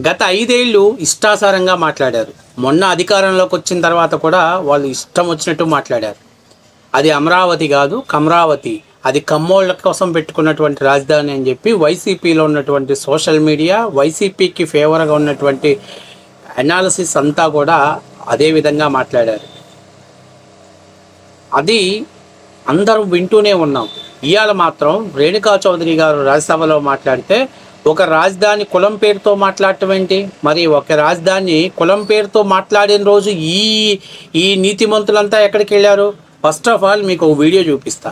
గత 5 ఏళ్ళు ఇష్టాసారంగా మాట్లాడారు. మొన్న అధికారంలోకి వచ్చిన తర్వాత కూడా వాళ్ళు ఇష్టం వచ్చినట్టు మాట్లాడారు. అది అమరావతి కాదు, కమరావతి, అది కమ్మోళ్ళ కోసం పెట్టుకున్నటువంటి రాజధాని అని చెప్పి వైసీపీలో ఉన్నటువంటి సోషల్ మీడియా, వైసీపీకి ఫేవర్గా ఉన్నటువంటి అనాలిసిస్ అంతా కూడా అదే విధంగా మాట్లాడారు. అది అందరూ వింటూనే ఉన్నాం. ఇవాళ మాత్రం రేణుకా చౌదరి గారు రాజ్యసభలో మాట్లాడితే ఒక రాజధాని కులం పేరుతో మాట్లాడటం ఏంటి? మరి ఒక రాజధాని కులం పేరుతో మాట్లాడిన రోజు ఈ నీతిమంతులంతా ఎక్కడికి వెళ్ళారు? ఫస్ట్ ఆఫ్ ఆల్ మీకు ఒక వీడియో చూపిస్తా.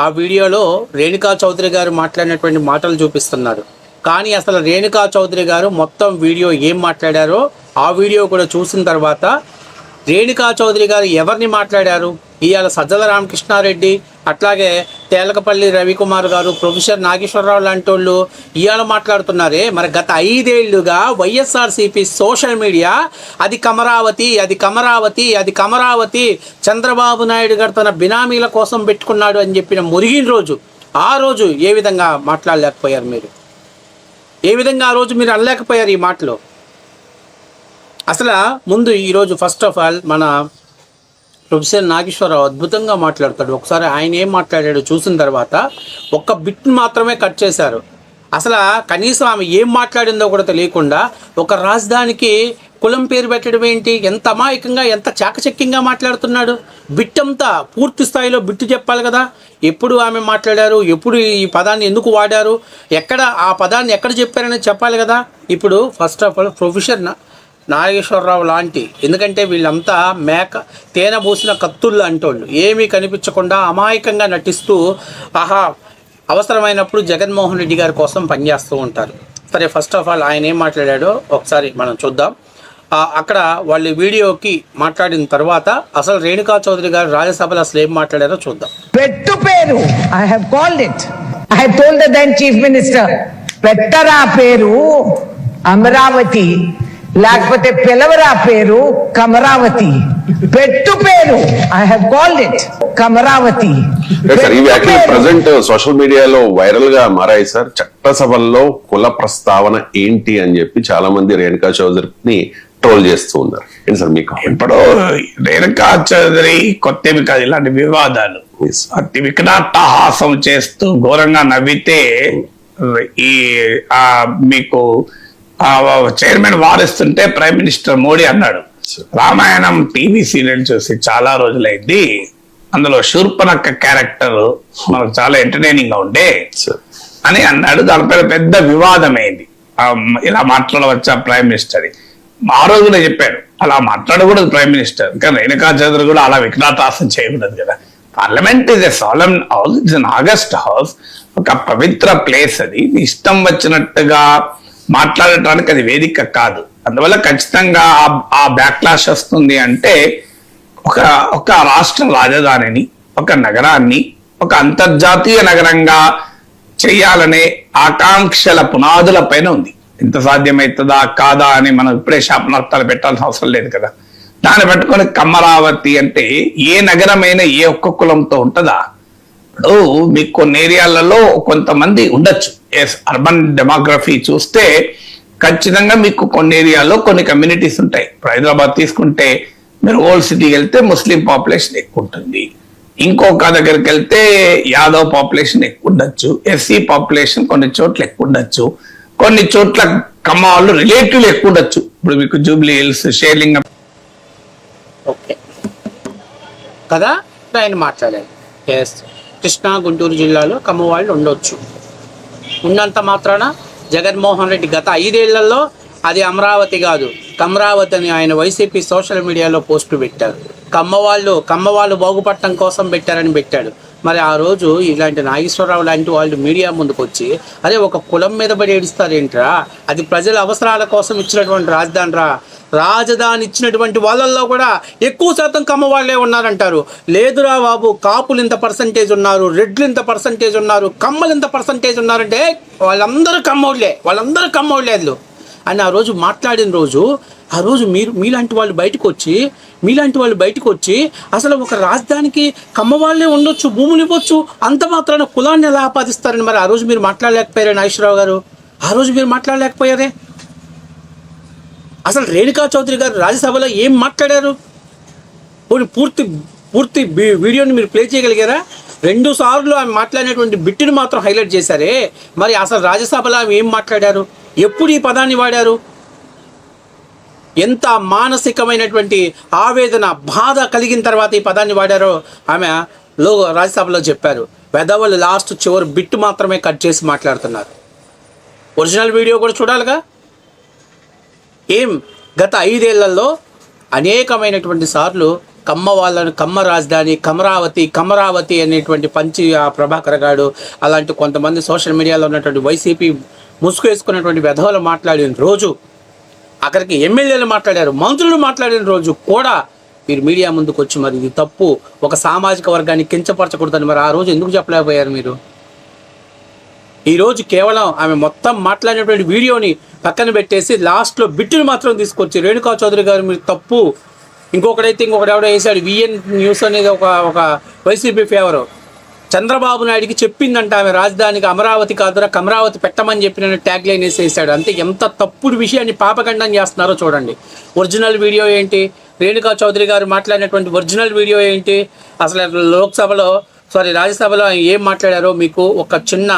ఆ వీడియోలో రేణుకా చౌదరి గారు మాట్లాడినటువంటి మాటలు చూపిస్తున్నారు. కానీ అసలు రేణుకా చౌదరి గారు మొత్తం వీడియో ఏం మాట్లాడారో ఆ వీడియో కూడా చూసిన తర్వాత రేణుకా చౌదరి గారు ఎవరిని మాట్లాడారు, ఇవాళ సజ్జల రామకృష్ణారెడ్డి, అట్లాగే తేలకపల్లి రవికుమార్ గారు, ప్రొఫెసర్ నాగేశ్వరరావు లాంటి వాళ్ళు ఇవాళ మాట్లాడుతున్నారే. మరి గత 5 ఏళ్లుగా వైఎస్ఆర్సీపీ సోషల్ మీడియా అది కమరావతి, అది కమరావతి, అది కమరావతి, చంద్రబాబు నాయుడు గారు తన బినామీల కోసం పెట్టుకున్నాడు అని చెప్పిన మురిగిన రోజు, ఆ రోజు ఏ విధంగా మాట్లాడలేకపోయారు మీరు? ఏ విధంగా ఆ రోజు మీరు అనలేకపోయారు ఈ మాటలు? అసలు ముందు ఈరోజు ఫస్ట్ ఆఫ్ ఆల్ మన ప్రొఫెసర్ నాగేశ్వరరావు అద్భుతంగా మాట్లాడతాడు. ఒకసారి ఆయన ఏం మాట్లాడాడో చూసిన తర్వాత ఒక్క బిట్ మాత్రమే కట్ చేశారు. అసలు కనీసం ఆమె ఏం మాట్లాడిందో కూడా తెలియకుండా ఒక రాజధానికి కులం పేరు పెట్టడం ఏంటి? ఎంత అమాయకంగా, ఎంత చాకచక్యంగా మాట్లాడుతున్నాడు. బిట్టంతా పూర్తి స్థాయిలో బిట్టు చెప్పాలి కదా. ఎప్పుడు ఆమె మాట్లాడారు, ఎప్పుడు ఈ పదాన్ని ఎందుకు వాడారు, ఎక్కడ ఆ పదాన్ని ఎక్కడ చెప్పారనేది చెప్పాలి కదా. ఇప్పుడు first of all professor Nageswara Rao లాంటి, ఎందుకంటే వీళ్ళంతా తేనె పూసిన కత్తుళ్ళు అంటోళ్ళు, ఏమీ కనిపించకుండా అమాయకంగా నటిస్తూ అవసరమైనప్పుడు జగన్మోహన్ రెడ్డి గారి కోసం పనిచేస్తూ ఉంటారు. సరే, ఫస్ట్ ఆఫ్ ఆల్ ఆయన ఏం మాట్లాడాడో ఒకసారి మనం చూద్దాం. అక్కడ వాళ్ళు వీడియోకి మాట్లాడిన తర్వాత అసలు రేణుకా చౌదరి గారు రాజ్యసభలో అసలు ఏం మాట్లాడారో చూద్దాం. పెట్టు పేరు I have called it, I have told the then chief minister, పెట్టరా పేరు అమరావతి, లేకపోతే పిలవరా పేరు కమరావతి. పెట్టు పేరు I have called it Kamaravati. Present social మీడియాలో వైరల్ గా మారాయి సార్. చట్టసభల్లో కుల ప్రస్తావన ఏంటి అని చెప్పి చాలా మంది రేణుకా చౌదరిని ట్రోల్ చేస్తూ ఉన్నారు. ఏంటి సార్ మీకు? ఇప్పుడు రేణుకా చౌదరి కొత్తవి కాదు ఇలాంటి వివాదాలు. అతి వికటాట్టహాసం చేస్తూ ఘోరంగా నవ్వితే ఈ మీకు చైర్మన్ వారిస్తుంటే ప్రైమ్ మినిస్టర్ మోడీ అన్నాడు, రామాయణం టీవీ సీరియల్ చూసి చాలా రోజులైంది, అందులో శూర్పణఖ క్యారెక్టర్ మనకు చాలా ఎంటర్టైనింగ్ గా ఉండే అని అన్నాడు. దానిపైన పెద్ద వివాదమైంది. ఇలా మాట్లాడవచ్చా ప్రైమ్ మినిస్టర్? ఆ రోజునే చెప్పాడు అలా మాట్లాడకూడదు ప్రైమ్ మినిస్టర్. కానీ రేణుకా చౌదరి కూడా అలా వికటాటాసం చేయకూడదు కదా. Parliament is a solemn house, it's an august house, ఒక పవిత్ర ప్లేస్. అది ఇష్టం వచ్చినట్టుగా మాట్లాడటానికి అది వేదిక కాదు. అందువల్ల ఖచ్చితంగా ఆ బ్యాక్లాష్ వస్తుంది. అంటే ఒక రాష్ట్ర రాజధానిని, ఒక నగరాన్ని ఒక అంతర్జాతీయ నగరంగా చేయాలనే ఆకాంక్షల పునాదుల పైన ఉంది. ఎంత సాధ్యమవుతుందా కాదా అని మనం ఇప్పుడే శాపనార్థాలు పెట్టాల్సిన అవసరం లేదు కదా. దాన్ని పట్టుకొని కమరావతి అంటే ఏ నగరమైనా ఏ ఒక్క కులంతో ఉంటుందా? ఇప్పుడు మీకు కొన్ని ఏరియాలలో కొంతమంది ఉండొచ్చు. అర్బన్ డెమోగ్రఫీ చూస్తే ఖచ్చితంగా మీకు కొన్ని ఏరియాలో కొన్ని కమ్యూనిటీస్ ఉంటాయి. ఇప్పుడు హైదరాబాద్ తీసుకుంటే మీరు ఓల్డ్ సిటీకి వెళ్తే ముస్లిం పాపులేషన్ ఎక్కువ ఉంటుంది, ఇంకొక దగ్గరికి వెళ్తే యాదవ్ పాపులేషన్ ఎక్కువ ఉండొచ్చు, ఎస్సీ పాపులేషన్ కొన్ని చోట్ల ఎక్కువ ఉండొచ్చు, కొన్ని చోట్ల కమ్మ వాళ్ళు రిలేటివ్లు ఎక్కువ ఉండొచ్చు. ఇప్పుడు మీకు జూబ్లీ హిల్స్, షేర్లింగం కదా ఆయన మాట్లాడారు. కృష్ణా గుంటూరు జిల్లాలో కమ్మ వాళ్ళు ఉండొచ్చు. ఉన్నంత మాత్రాన జగన్మోహన్ రెడ్డి గత 5 ఏళ్లలో అది అమరావతి కాదు కమరావతి అని ఆయన వైసీపీ సోషల్ మీడియాలో పోస్టు పెట్టారు. కమ్మ వాళ్ళు బాగుపడటం కోసం పెట్టారని పెట్టాడు. మరి ఆ రోజు ఇలాంటి నాగేశ్వరరావు లాంటి వాళ్ళు మీడియా ముందుకు వచ్చి అదే ఒక కులం మీద పడి ఏడుస్తారేంట్రా, అది ప్రజల అవసరాల కోసం ఇచ్చినటువంటి రాజధాని ఇచ్చినటువంటి వాళ్ళల్లో కూడా ఎక్కువ శాతం కమ్మ వాళ్ళే ఉన్నారంటారు. లేదురా బాబు, కాపులు ఇంత పర్సంటేజ్ ఉన్నారు, రెడ్లు ఇంత పర్సంటేజ్ ఉన్నారు, కమ్మలు ఇంత పర్సంటేజ్ ఉన్నారంటే వాళ్ళందరూ కమ్మోళ్ళే అని ఆ రోజు మాట్లాడిన రోజు, ఆ రోజు మీలాంటి వాళ్ళు బయటకు వచ్చి అసలు ఒక రాజధానికి కమ్మ వాళ్ళే ఉండొచ్చు, భూములు ఇవ్వచ్చు, అంత మాత్రాన కులాన్ని ఎలా ఆపాదిస్తారని మరి ఆ రోజు మీరు మాట్లాడలేకపోయారే నాగేశ్వరరావు గారు? ఆ రోజు మీరు మాట్లాడలేకపోయారే? అసలు రేణుకా చౌదరి గారు రాజ్యసభలో ఏం మాట్లాడారు? పూర్తి వీడియోని మీరు ప్లే చేయగలిగారా? 2 సార్లు ఆమె మాట్లాడినటువంటి బిట్టుని మాత్రం హైలైట్ చేశారే. మరి అసలు రాజ్యసభలో ఆమె ఏం మాట్లాడారు? ఎప్పుడు ఈ పదాన్ని వాడారు? ఎంత మానసికమైనటువంటి ఆవేదన, బాధ కలిగిన తర్వాత ఈ పదాన్ని వాడారో ఆమె రాజ్యసభలో చెప్పారు. వెదవలు లాస్ట్ చివరి బిట్టు మాత్రమే కట్ చేసి మాట్లాడుతున్నారు. ఒరిజినల్ వీడియో కూడా చూడాలిగా. గత 5 ఏళ్లలో అనేకమైనటువంటి సార్లు కమ్మ రాజధాని కమరావతి అనేటువంటి ప్రభాకర్ గారు అలాంటి కొంతమంది సోషల్ మీడియాలో ఉన్నటువంటి వైసీపీ ముసుగు వేసుకున్నటువంటి వెధవలు మాట్లాడిన రోజు, అక్కడికి ఎమ్మెల్యేలు మాట్లాడారు, మంత్రులు మాట్లాడిన రోజు కూడా మీరు మీడియా ముందుకు వచ్చి మరి ఇది తప్పు, ఒక సామాజిక వర్గాన్ని కించపరచకూడదని మరి ఆ రోజు ఎందుకు చెప్పలేకపోయారు మీరు? ఈరోజు కేవలం ఆమె మొత్తం మాట్లాడినటువంటి వీడియోని పక్కన పెట్టేసి లాస్ట్లో బిట్టుని మాత్రం తీసుకొచ్చి రేణుకా చౌదరి గారు మీరు తప్పు, ఇంకొకటి ఎవడో వేసాడు విఎన్ న్యూస్ అనేది ఒక వైసీపీ ఫేవరు, చంద్రబాబు నాయుడికి చెప్పిందంట ఆమె రాజధానికి అమరావతి కాదురా కమరావతి పెట్టమని చెప్పిన ట్యాగ్ లైన్ వేసేసాడు. అంతే. ఎంత తప్పుడు విషయాన్ని పాపఖండం చేస్తున్నారో చూడండి. ఒరిజినల్ వీడియో ఏంటి? రేణుకా చౌదరి గారు మాట్లాడినటువంటి ఒరిజినల్ వీడియో ఏంటి? అసలు రాజ్యసభలో ఏం మాట్లాడారో మీకు ఒక చిన్న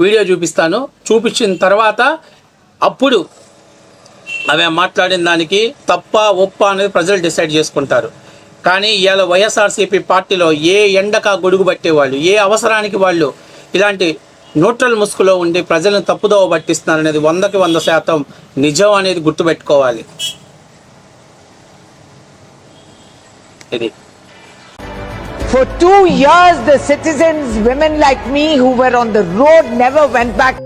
వీడియో చూపిస్తాను. చూపించిన తర్వాత అప్పుడు ఆమె మాట్లాడిన దానికి తప్ప ఒప్ప అనేది ప్రజలు డిసైడ్ చేసుకుంటారు. కానీ ఇవాళ వైఎస్ఆర్సీపీ పార్టీలో ఏ ఎండకా గొడుగు పట్టేవాళ్ళు, ఏ అవసరానికి వాళ్ళు ఇలాంటి న్యూట్రల్ ముసుగులో ఉండి ప్రజలను తప్పుదోవ పట్టిస్తున్నారు అనేది 100కి 100% నిజం అనేది గుర్తుపెట్టుకోవాలి. ఇది For 2 years, the citizens, women like me who were on the road, never went back.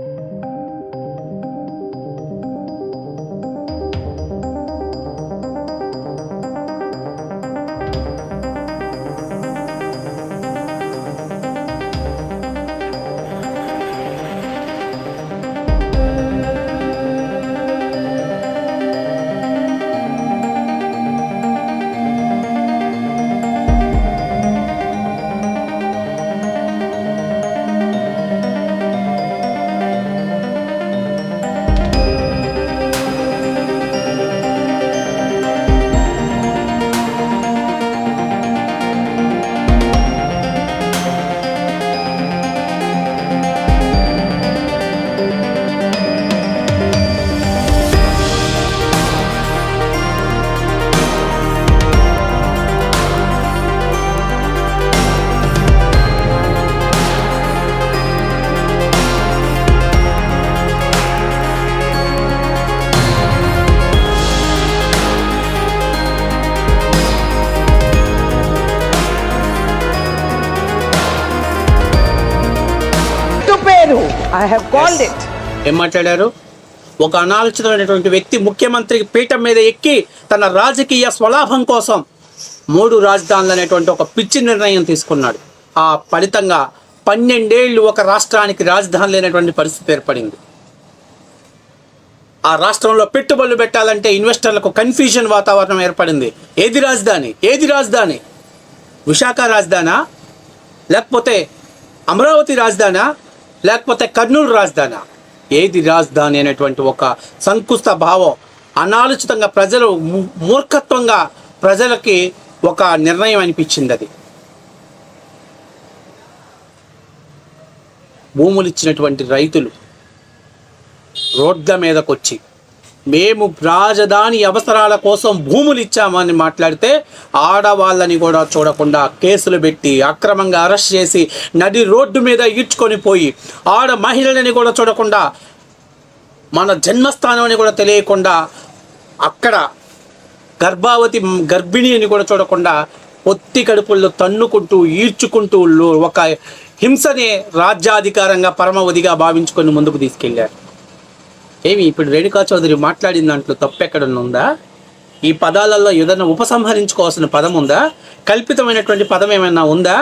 I have called it. ఏం మాట్లాడారు? ఒక అనాలోచితమైనటువంటి వ్యక్తి ముఖ్యమంత్రి పీఠం మీద ఎక్కి తన రాజకీయ స్వలాభం కోసం 3 రాజధానులు అనేటువంటి ఒక పిచ్చి నిర్ణయం తీసుకున్నాడు. ఆ ఫలితంగా 12 ఏళ్ళు ఒక రాష్ట్రానికి రాజధాని లేనటువంటి పరిస్థితి ఏర్పడింది. ఆ రాష్ట్రంలో పెట్టుబడులు పెట్టాలంటే ఇన్వెస్టర్లకు కన్ఫ్యూజన్ వాతావరణం ఏర్పడింది. ఏది రాజధాని? విశాఖ రాజధానా, లేకపోతే అమరావతి రాజధానా, లేకపోతే కర్నూలు రాజధానా? ఏది రాజధాని అనేటువంటి ఒక సంకుష్ట భావం అనాలోచితంగా ప్రజలు మూర్ఖత్వంగా ప్రజలకి ఒక నిర్ణయం అనిపించింది. అది భూములు ఇచ్చినటువంటి రైతులు రోడ్ల మీదకి వచ్చి మేము రాజధాని అవసరాల కోసం భూములు ఇచ్చామని మాట్లాడితే ఆడవాళ్ళని కూడా చూడకుండా కేసులు పెట్టి అక్రమంగా అరెస్ట్ చేసి నడి రోడ్డు మీద ఈడ్చుకొని పోయి ఆడ మహిళలని కూడా చూడకుండా మన జన్మస్థానం అని కూడా తెలియకుండా అక్కడ గర్భిణి అని కూడా చూడకుండా పొత్తి కడుపుల్లో తన్నుకుంటూ ఈడ్చుకుంటూ ఒక హింసనే రాజ్యాధికారంగా పరమవధిగా భావించుకొని ముందుకు తీసుకెళ్లారు. ఇప్పుడు రేణుకా చౌదరి మాట్లాడిన దాంట్లో తప్పెక్కడన్నా ఉందా? ఈ పదాలలో ఏదైనా ఉపసంహరించుకోవాల్సిన పదం ఉందా? కల్పితమైనటువంటి పదం ఏమైనా ఉందా?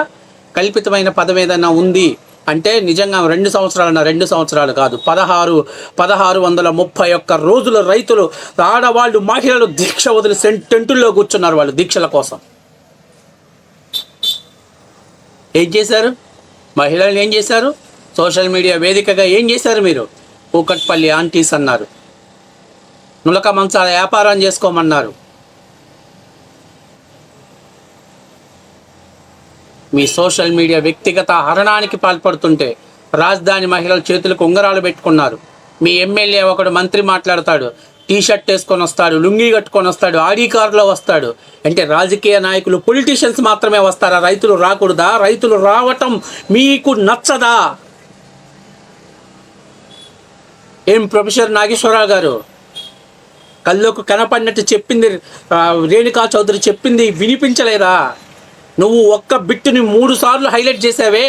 కల్పితమైన పదం ఏదైనా ఉంది అంటే నిజంగా 2 సంవత్సరాలు కాదు, 1631 రోజుల రైతులు, ఆడవాళ్ళు, మహిళలు దీక్ష వదిలి టెంటుల్లో కూర్చున్నారు. వాళ్ళు దీక్షల కోసం ఏం చేశారు? మహిళలు ఏం చేశారు? సోషల్ మీడియా వేదికగా ఏం చేశారు? మీరు కూకట్పల్లి ఆంటీస్ అన్నారు. నులక మంచాల వ్యాపారం చేసుకోమన్నారు. మీ సోషల్ మీడియా వ్యక్తిగత హరణానికి పాల్పడుతుంటే రాజధాని మహిళల చేతులకు ఉంగరాలు పెట్టుకున్నారు. మీ ఎమ్మెల్యే ఒకడు మంత్రి మాట్లాడతాడు, టీషర్ట్ వేసుకొని వస్తాడు, లుంగీ కట్టుకొని వస్తాడు, ఆడి కారులో వస్తాడు. అంటే రాజకీయ నాయకులు పొలిటీషియన్స్ మాత్రమే వస్తారా? రైతులు రాకూడదా? రైతులు రావటం మీకు నచ్చదా? ఏం ప్రొఫెసర్ నాగేశ్వరరావు గారు కళ్ళకు కనపడినట్టు చెప్పింది రేణుకా చౌదరి చెప్పింది వినిపించలేదా? నువ్వు ఒక్క బిట్టుని 3 సార్లు హైలైట్ చేసావే,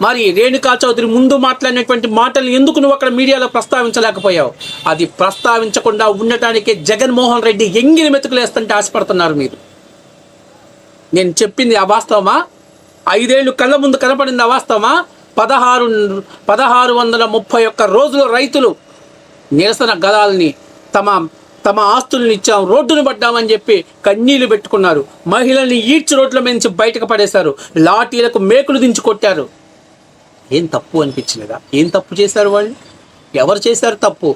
మరి రేణుకా చౌదరి ముందు మాట్లాడినటువంటి మాటలు ఎందుకు నువ్వు అక్కడ మీడియాలో ప్రస్తావించలేకపోయావు? అది ప్రస్తావించకుండా ఉండటానికి జగన్మోహన్ రెడ్డి ఎంగిలి మెతుకులేస్తుంటే ఆశపడుతున్నారు మీరు. నేను చెప్పింది అవాస్తవమా? 5 ఏళ్ళు కళ్ళ ముందు కనపడింది అవాస్తవమా? 1631 రోజులు రైతులు నిరసన గదాలని తమ ఆస్తులను ఇచ్చాం, రోడ్డును పడ్డామని చెప్పి కన్నీళ్లు పెట్టుకున్నారు. మహిళల్ని ఈడ్చి రోడ్ల నుంచి బయటకు పడేశారు, లాఠీలకు మేకులు దించి కొట్టారు. ఏం తప్పు అనిపించలేదా? ఏం తప్పు చేశారు వాళ్ళు? ఎవరు చేశారు తప్పు?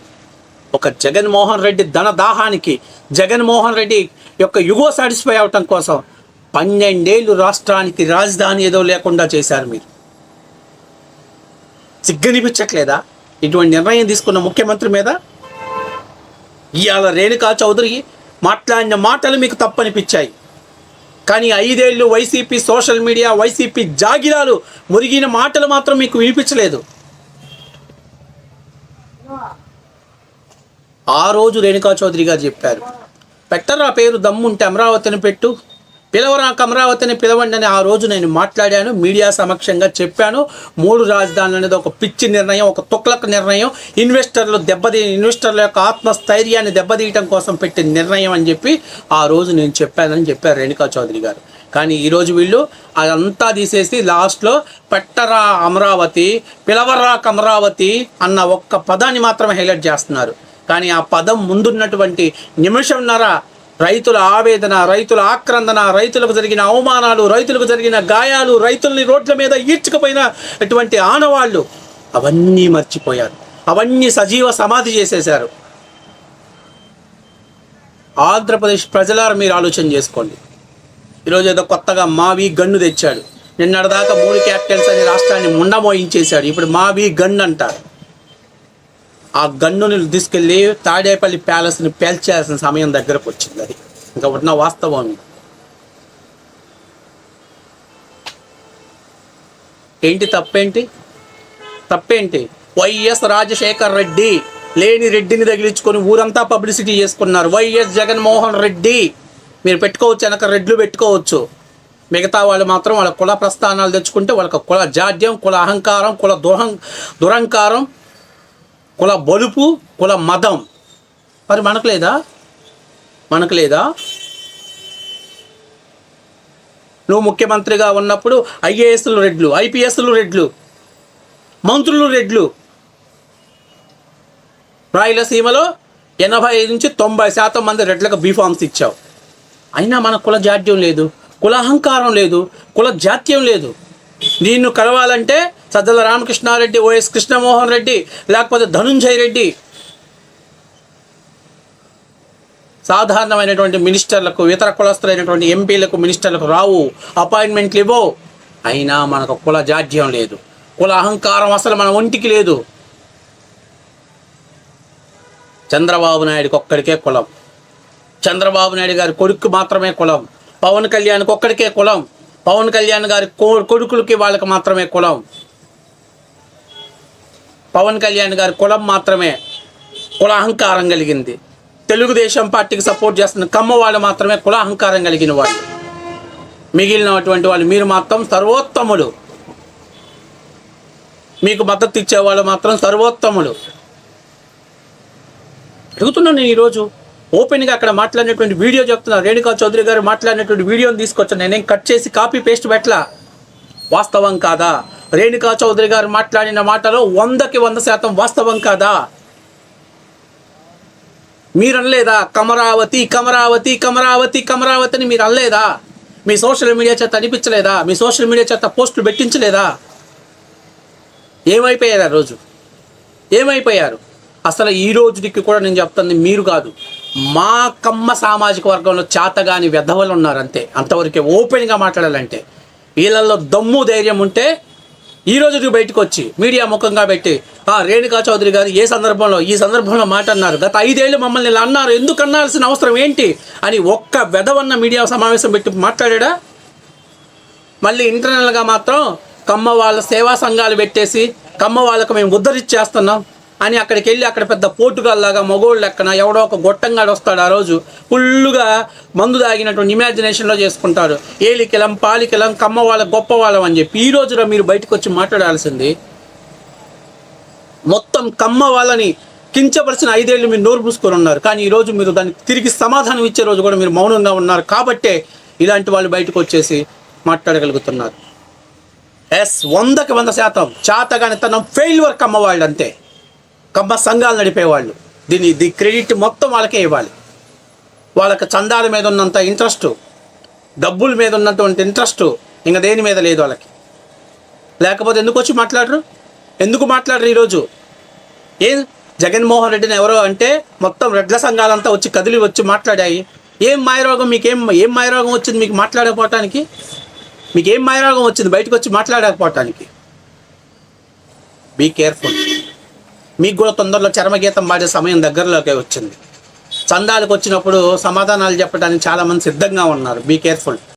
ఒక జగన్మోహన్ రెడ్డి ధన దాహానికి, జగన్మోహన్ రెడ్డి యొక్క యుగో సాటిస్ఫై అవటం కోసం 12 ఏళ్ళు రాష్ట్రానికి రాజధాని ఏదో లేకుండా చేశారు మీరు. సిగ్గనిపించట్లేదా ఇటువంటి నిర్ణయం తీసుకున్న ముఖ్యమంత్రి మీద? ఇవాళ రేణుకా చౌదరి మాట్లాడిన మాటలు మీకు తప్పనిపించాయి, కానీ 5 ఏళ్ళు వైసీపీ సోషల్ మీడియా, వైసీపీ జాగిరాలు మురిగిన మాటలు మాత్రం మీకు వినిపించలేదు. ఆ రోజు రేణుకా చౌదరి గారు చెప్పారు, పెట్టరా పేరు దమ్ముంటే అమరావతిని పెట్టు, పిలవరాక అమరావతిని పిలవండి అని ఆ రోజు నేను మాట్లాడాను, మీడియా సమక్షంగా చెప్పాను. 3 రాజధానులు అనేది ఒక పిచ్చి నిర్ణయం, ఒక తొక్లక్ నిర్ణయం, ఇన్వెస్టర్ల యొక్క ఆత్మస్థైర్యాన్ని దెబ్బతీయటం కోసం పెట్టిన నిర్ణయం అని చెప్పి ఆ రోజు నేను చెప్పానని చెప్పారు రేణుకా చౌదరి గారు. కానీ ఈరోజు వీళ్ళు అదంతా తీసేసి లాస్ట్లో పెట్టరా అమరావతి, పిలవరాక అమరావతి అన్న ఒక్క పదాన్ని మాత్రమే హైలైట్ చేస్తున్నారు. కానీ ఆ పదం ముందున్నటువంటి నిమిషంన్నర రైతుల ఆవేదన, రైతుల ఆక్రందన, రైతులకు జరిగిన అవమానాలు, రైతులకు జరిగిన గాయాలు, రైతుల్ని రోడ్ల మీద ఈడ్చుకుపోయిన అటువంటి ఆనవాళ్ళు అవన్నీ మర్చిపోయారు, అవన్నీ సజీవ సమాధి చేసేశారు. ఆంధ్రప్రదేశ్ ప్రజలారా మీరు ఆలోచన చేసుకోండి. ఈరోజు ఏదో కొత్తగా మావి గన్ను తెచ్చాడు, నిన్నటిదాకా 3 క్యాపిటల్స్ అని రాష్ట్రాన్ని ముండమోయించేశాడు, ఇప్పుడు మావి గన్ను అంటారు. ఆ గన్నుని తీసుకెళ్ళి తాడేపల్లి ప్యాలెస్ని పేల్చేయాల్సిన సమయం దగ్గరకు వచ్చింది. అది ఇంకా ఉన్న వాస్తవం. ఏంటి తప్పేంటి? వైఎస్ రాజశేఖర్ రెడ్డి లేని రెడ్డిని తగిలించుకొని ఊరంతా పబ్లిసిటీ చేసుకున్నారు. వైఎస్ జగన్మోహన్ రెడ్డి మీరు పెట్టుకోవచ్చు, వెనక రెడ్లు పెట్టుకోవచ్చు, మిగతా వాళ్ళు మాత్రం వాళ్ళ కుల ప్రస్థానాలు తెచ్చుకుంటే వాళ్ళకి కుల జాడ్యం, కుల అహంకారం, కుల దురహంకారం, కుల బలుపు, కుల మదం. మరి మనకు లేదా? నువ్వు ముఖ్యమంత్రిగా ఉన్నప్పుడు ఐఏఎస్లు రెడ్లు, ఐపీఎస్లు రెడ్లు, మంత్రులు రెడ్లు. రాయలసీమలో 85 నుంచి 90% మంది రెడ్లకు బీఫామ్స్ ఇచ్చావు. అయినా మన కుల జాడ్యం లేదు, కుల అహంకారం లేదు, కుల జాత్యం లేదు. నిన్ను కలవాలంటే సజ్జల రామకృష్ణారెడ్డి, వైఎస్ కృష్ణమోహన్ రెడ్డి, లేకపోతే ధనుంజయ రెడ్డి, సాధారణమైనటువంటి మినిస్టర్లకు, ఇతర కులస్తులైనటువంటి ఎంపీలకు, మినిస్టర్లకు రావు, అపాయింట్మెంట్లు ఇవ్వవు. అయినా మనకు కుల జాడ్యం లేదు, కుల అహంకారం అసలు మన ఒంటికి లేదు. చంద్రబాబు నాయుడికి ఒక్కడికే కులం, చంద్రబాబు నాయుడు గారి కొడుకు మాత్రమే కులం, పవన్ కళ్యాణ్కి ఒక్కడికే కులం, పవన్ కళ్యాణ్ గారి కొడుకులకి వాళ్ళకి మాత్రమే కులం, పవన్ కళ్యాణ్ గారి కులం మాత్రమే కుల అహంకారం కలిగింది. తెలుగుదేశం పార్టీకి సపోర్ట్ చేస్తున్న కమ్మ వాళ్ళు మాత్రమే కుల అహంకారం కలిగిన వాళ్ళు. మిగిలినటువంటి వాళ్ళు మీరు మాత్రం సర్వోత్తములు, మీకు మద్దతు ఇచ్చేవాళ్ళు మాత్రం సర్వోత్తములు. అడుగుతున్నాను నేను ఈరోజు ఓపెన్గా అక్కడ మాట్లాడినటువంటి వీడియో చెప్తున్నారు. రేణుకా చౌదరి గారు మాట్లాడినటువంటి వీడియోని తీసుకొచ్చాను, నేనేం కట్ చేసి కాపీ పేస్ట్ పెట్టలా. వాస్తవం కాదా? రేణుకా చౌదరి గారు మాట్లాడిన మాటలో 100కి 100% వాస్తవం కాదా? మీరు అనలేదా కమరావతి కమరావతి కమరావతి కమరావతి అని మీరు అనలేదా? మీ సోషల్ మీడియా చేత అనిపించలేదా? మీ సోషల్ మీడియా చేత పోస్టులు పెట్టించలేదా? ఏమైపోయారు ఆ రోజు? ఏమైపోయారు? అసలు ఈ రోజుకి కూడా నేను చెప్తాను, మీరు కాదు, మా కమ్మ సామాజిక వర్గంలో చాతగాని వెధవలు ఉన్నారు అంతే. అంతవరకే ఓపెన్గా మాట్లాడాలంటే. వీళ్ళల్లో దమ్ము ధైర్యం ఉంటే ఈ రోజుకి బయటకు వచ్చి మీడియా ముఖంగా పెట్టి రేణుకా చౌదరి గారు ఈ సందర్భంలో మాట అన్నారు, గత 5 ఏళ్ళు మమ్మల్ని ఇలా అన్నారు, ఎందుకు అనాల్సిన అవసరం ఏంటి అని ఒక్క వెధవన్న మీడియా సమావేశం పెట్టి మాట్లాడా? మళ్ళీ ఇంటర్నల్గా మాత్రం కమ్మ వాళ్ళ సేవా సంఘాలు పెట్టేసి కమ్మ వాళ్ళకు మేము ఉద్ధరించేస్తున్నాం అని అక్కడికి వెళ్ళి అక్కడ పెద్ద పోటుగాల్లాగా మగోళ్ళు లెక్కన ఎవడో ఒక గొట్టంగాడు వస్తాడు. ఆ రోజు ఫుల్లుగా మందు తాగినటువంటి ఇమాజినేషన్లో చేసుకుంటారు. ఏలికిలం పాలికిలం కమ్మ వాళ్ళ గొప్ప వాళ్ళం అని చెప్పి. ఈ రోజున మీరు బయటకు వచ్చి మాట్లాడాల్సింది మొత్తం కమ్మ వాళ్ళని కించపరిచిన 5 ఏళ్ళు మీరు నోరు పూసుకొని ఉన్నారు. కానీ ఈరోజు మీరు దానికి తిరిగి సమాధానం ఇచ్చే రోజు కూడా మీరు మౌనంగా ఉన్నారు. కాబట్టే ఇలాంటి వాళ్ళు బయటకు వచ్చేసి మాట్లాడగలుగుతున్నారు. 100% చాతగానితనం ఫెయిల్యూర్ కమ్మ వాళ్ళు అంతే. కమ్మ సంఘాలు నడిపేవాళ్ళు. ది క్రెడిట్ మొత్తం వాళ్ళకే ఇవ్వాలి. వాళ్ళకి చందాల మీద ఉన్నంత ఇంట్రెస్ట్, డబ్బుల మీద ఉన్నటువంటి ఇంట్రెస్ట్ ఇంకా దేని మీద లేదు వాళ్ళకి. లేకపోతే ఎందుకు వచ్చి మాట్లాడరు? ఎందుకు మాట్లాడరు? ఈరోజు జగన్మోహన్ రెడ్డిని ఎవరో అంటే మొత్తం రెడ్ల సంఘాలంతా వచ్చి కదిలి వచ్చి మాట్లాడాయి. ఏం మాయరోగం మీకేం మాయరోగం వచ్చింది మీకు మాట్లాడకపోవటానికి? మీకేం మాయరోగం వచ్చింది బయటకు వచ్చి మాట్లాడకపోవటానికి? Be careful. మీకు కూడా తొందరలో చరమగీతం పాడే సమయం దగ్గరలోకి వచ్చింది. చందాలకు వచ్చినప్పుడు సమాధానాలు చెప్పడానికి చాలామంది సిద్ధంగా ఉన్నారు. Be careful.